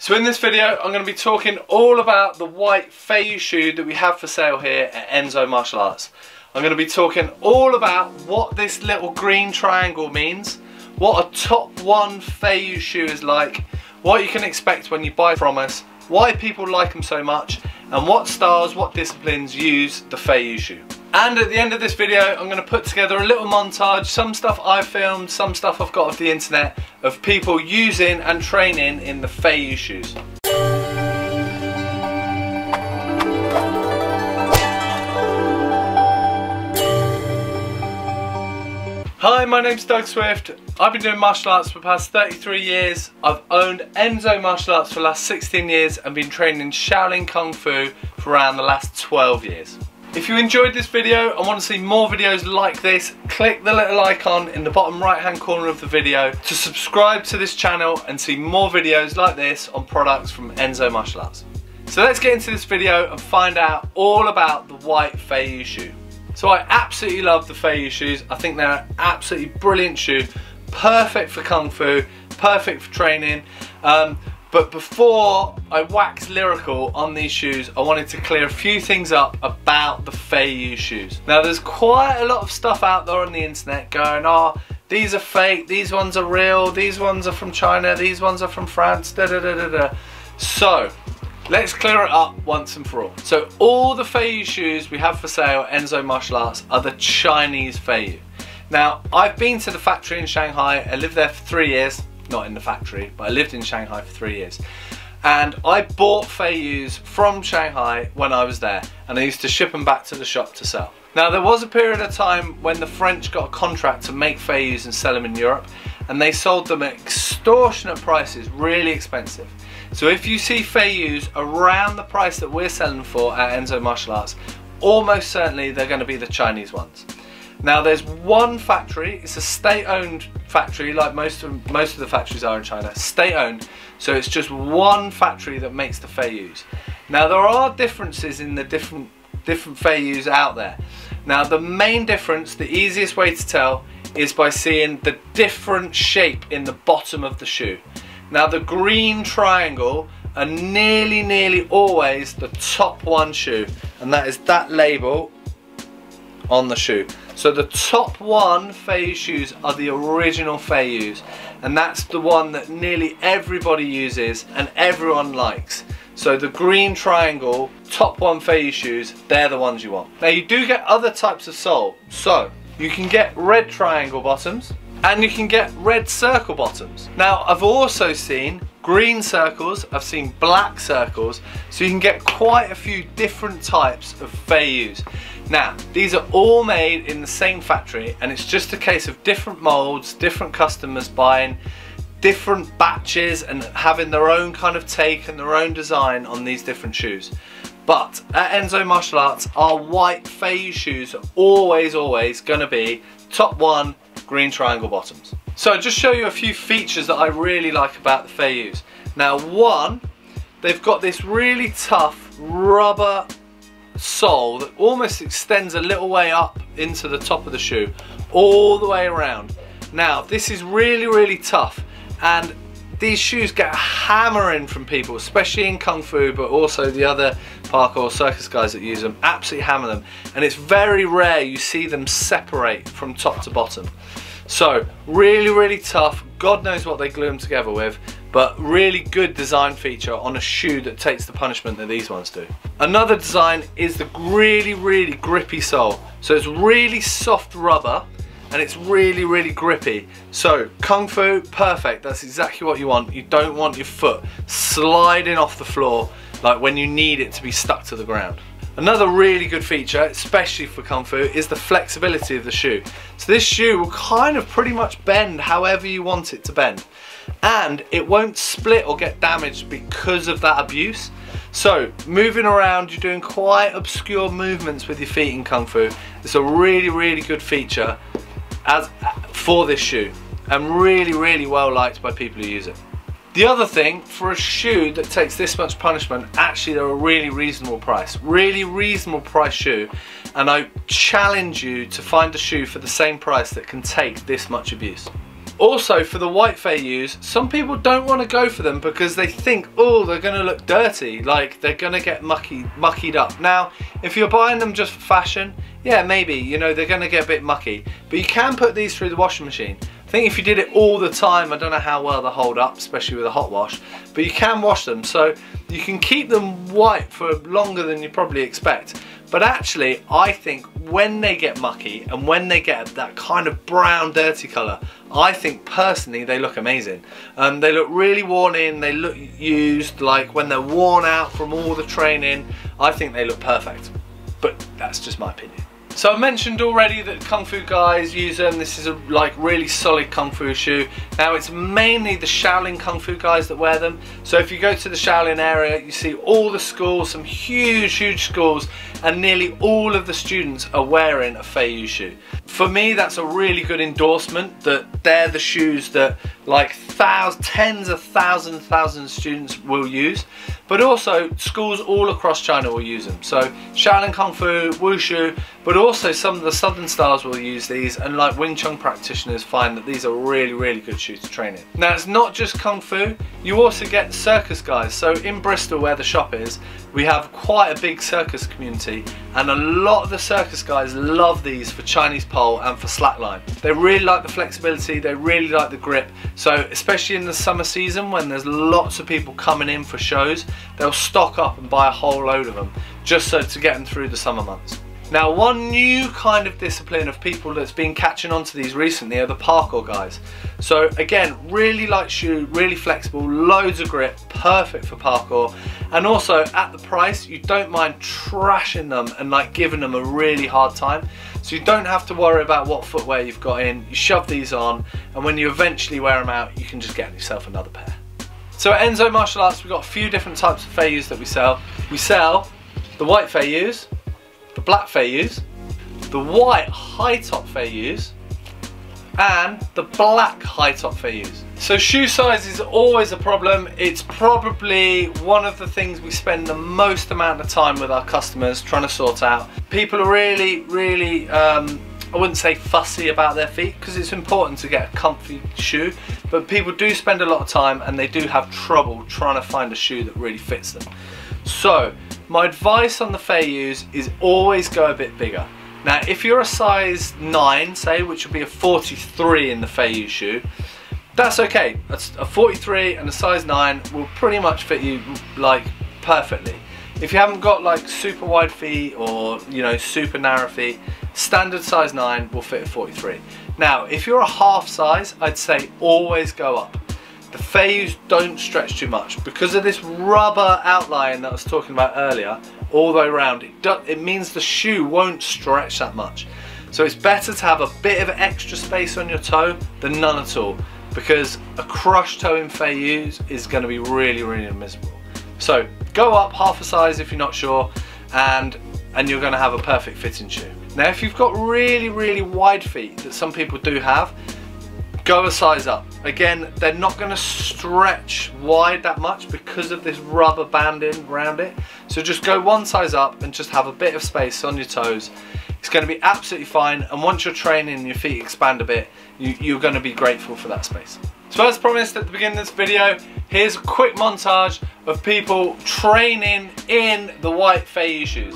So in this video I'm going to be talking all about the White Feiyue shoe that we have for sale here at Enso Martial Arts. I'm going to be talking all about what this little green triangle means, what a top one Feiyue shoe is like, what you can expect when you buy from us, why people like them so much, and what styles, what disciplines use the Feiyue shoe. And at the end of this video I'm going to put together a little montage, some stuff I've filmed, some stuff I've got off the internet, of people using and training in the Feiyue shoes. Hi, my name's Doug Swift. I've been doing martial arts for the past 33 years. I've owned Enso Martial Arts for the last 16 years and been training Shaolin Kung Fu for around the last 12 years. If you enjoyed this video and want to see more videos like this, click the little icon in the bottom right hand corner of the video to subscribe to this channel and see more videos like this on products from Enso Martial Arts. So let's get into this video and find out all about the White Feiyue shoe. So I absolutely love the Feiyue shoes. I think they're an absolutely brilliant shoe, perfect for Kung Fu, perfect for training. But before I wax lyrical on these shoes, I wanted to clear a few things up about the Feiyue shoes. Now there's quite a lot of stuff out there on the internet going, oh, these are fake, these ones are real, these ones are from China, these ones are from France, da da da da da. So let's clear it up once and for all. So all the Feiyue shoes we have for sale at Enso Martial Arts are the Chinese Feiyue. Now I've been to the factory in Shanghai, I lived there for 3 years. Not in the factory, but I lived in Shanghai for 3 years. And I bought Feiyues from Shanghai when I was there, and I used to ship them back to the shop to sell. Now there was a period of time when the French got a contract to make Feiyues and sell them in Europe, and they sold them at extortionate prices, really expensive. So if you see Feiyues around the price that we're selling for at Enso Martial Arts, almost certainly they're going to be the Chinese ones. Now there's one factory, it's a state-owned factory like most of the factories are in China, state-owned, so it's just one factory that makes the Feiyues. Now there are differences in the different Feiyues out there. Now the main difference, the easiest way to tell, is by seeing the different shape in the bottom of the shoe. Now the green triangle are nearly always the top one shoe, and that is that label on the shoe. So the top one Feiyue shoes are the original Feiyues, and that's the one that nearly everybody uses and everyone likes. So the green triangle top one Feiyue shoes, they're the ones you want. Now you do get other types of sole, so you can get red triangle bottoms and you can get red circle bottoms. Now I've also seen green circles, I've seen black circles, so you can get quite a few different types of Feiyues. Now these are all made in the same factory, and it's just a case of different molds, different customers buying different batches and having their own kind of take and their own design on these different shoes. But at Enso Martial Arts, our White Feiyue shoes are always going to be top one green triangle bottoms. So I'll just show you a few features that I really like about the Feiyues. Now one, they've got this really tough rubber sole that almost extends a little way up into the top of the shoe, all the way around. Now this is really tough, and these shoes get a hammering from people, especially in Kung Fu, but also the other parkour circus guys that use them, absolutely hammer them, and it's very rare you see them separate from top to bottom. So really tough, God knows what they glue them together with, but really good design feature on a shoe that takes the punishment that these ones do. Another design is the really grippy sole. So it's really soft rubber and it's really grippy. So Kung Fu, perfect, that's exactly what you want. You don't want your foot sliding off the floor like when you need it to be stuck to the ground. Another really good feature, especially for Kung Fu, is the flexibility of the shoe. So this shoe will kind of pretty much bend however you want it to bend, and it won't split or get damaged because of that abuse. So moving around, you're doing quite obscure movements with your feet in Kung Fu. It's a really good feature for this shoe, and really well liked by people who use it. The other thing, for a shoe that takes this much punishment, actually they're a really reasonable price. Really reasonable price shoe, and I challenge you to find a shoe for the same price that can take this much abuse. Also, for the White Feiyues, some people don't want to go for them because they think, oh, they're going to look dirty, like they're going to get muckied up. Now, if you're buying them just for fashion, yeah, maybe, you know, they're going to get a bit mucky. But you can put these through the washing machine. I think if you did it all the time, I don't know how well they hold up, especially with a hot wash, but you can wash them. So you can keep them white for longer than you probably expect. But actually, I think when they get mucky and when they get that kind of brown, dirty colour, I think personally they look amazing. They look really worn in, they look used, like when they're worn out from all the training, I think they look perfect. But that's just my opinion. So I mentioned already that Kung Fu guys use them. This is a like really solid Kung Fu shoe. Now it's mainly the Shaolin Kung Fu guys that wear them. So if you go to the Shaolin area, you see all the schools, some huge schools, and nearly all of the students are wearing a Feiyue shoe. For me, that's a really good endorsement that they're the shoes that like tens of thousands of students will use. But also schools all across China will use them. So Shaolin Kung Fu, Wushu, but also some of the southern styles will use these, and like Wing Chun practitioners find that these are really good shoes to train in. Now it's not just Kung Fu, you also get circus guys. So in Bristol, where the shop is, we have quite a big circus community, and a lot of the circus guys love these for Chinese pole and for slackline. They really like the flexibility, they really like the grip. So especially in the summer season when there's lots of people coming in for shows, they'll stock up and buy a whole load of them just so to get them through the summer months. Now, one new kind of discipline of people that's been catching on to these recently are the parkour guys. So again, really light shoe, really flexible, loads of grip, perfect for parkour. And also at the price, you don't mind trashing them and like giving them a really hard time. So you don't have to worry about what footwear you've got in. You shove these on, and when you eventually wear them out, you can just get yourself another pair. So at Enso Martial Arts, we've got a few different types of Feiyues that we sell. We sell the white Feiyues, the black Feiyues, the white high top Feiyues, and the black high top Feiyues. So shoe size is always a problem. It's probably one of the things we spend the most amount of time with our customers trying to sort out. People are really I wouldn't say fussy about their feet, because it's important to get a comfy shoe, but people do spend a lot of time and they do have trouble trying to find a shoe that really fits them. So my advice on the Feiyues is always go a bit bigger. Now if you're a size 9, say, which would be a 43 in the Feiyue shoe, that's okay. That's a 43 and a size 9 will pretty much fit you like perfectly. If you haven't got like super wide feet or, you know, super narrow feet, standard size 9 will fit a 43. Now if you're a half size, I'd say always go up. The Feiyues don't stretch too much because of this rubber outline that I was talking about earlier all the way around. It means the shoe won't stretch that much. So it's better to have a bit of extra space on your toe than none at all, because a crushed toe in Feiyues is going to be really miserable. So go up half a size if you're not sure, and you're going to have a perfect fitting shoe. Now if you've got really wide feet, that some people do have, go a size up. Again, they're not going to stretch wide that much because of this rubber banding around it. So just go one size up and just have a bit of space on your toes. It's going to be absolutely fine, and once you're training and your feet expand a bit, you're going to be grateful for that space. So as promised at the beginning of this video, here's a quick montage of people training in the white Feiyue shoes.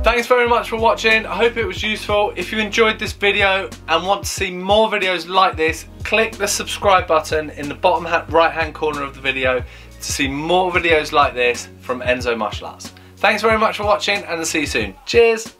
Thanks very much for watching. I hope it was useful. If you enjoyed this video and want to see more videos like this, click the subscribe button in the bottom right hand corner of the video to see more videos like this from Enso Martial Arts. Thanks very much for watching and I'll see you soon. Cheers!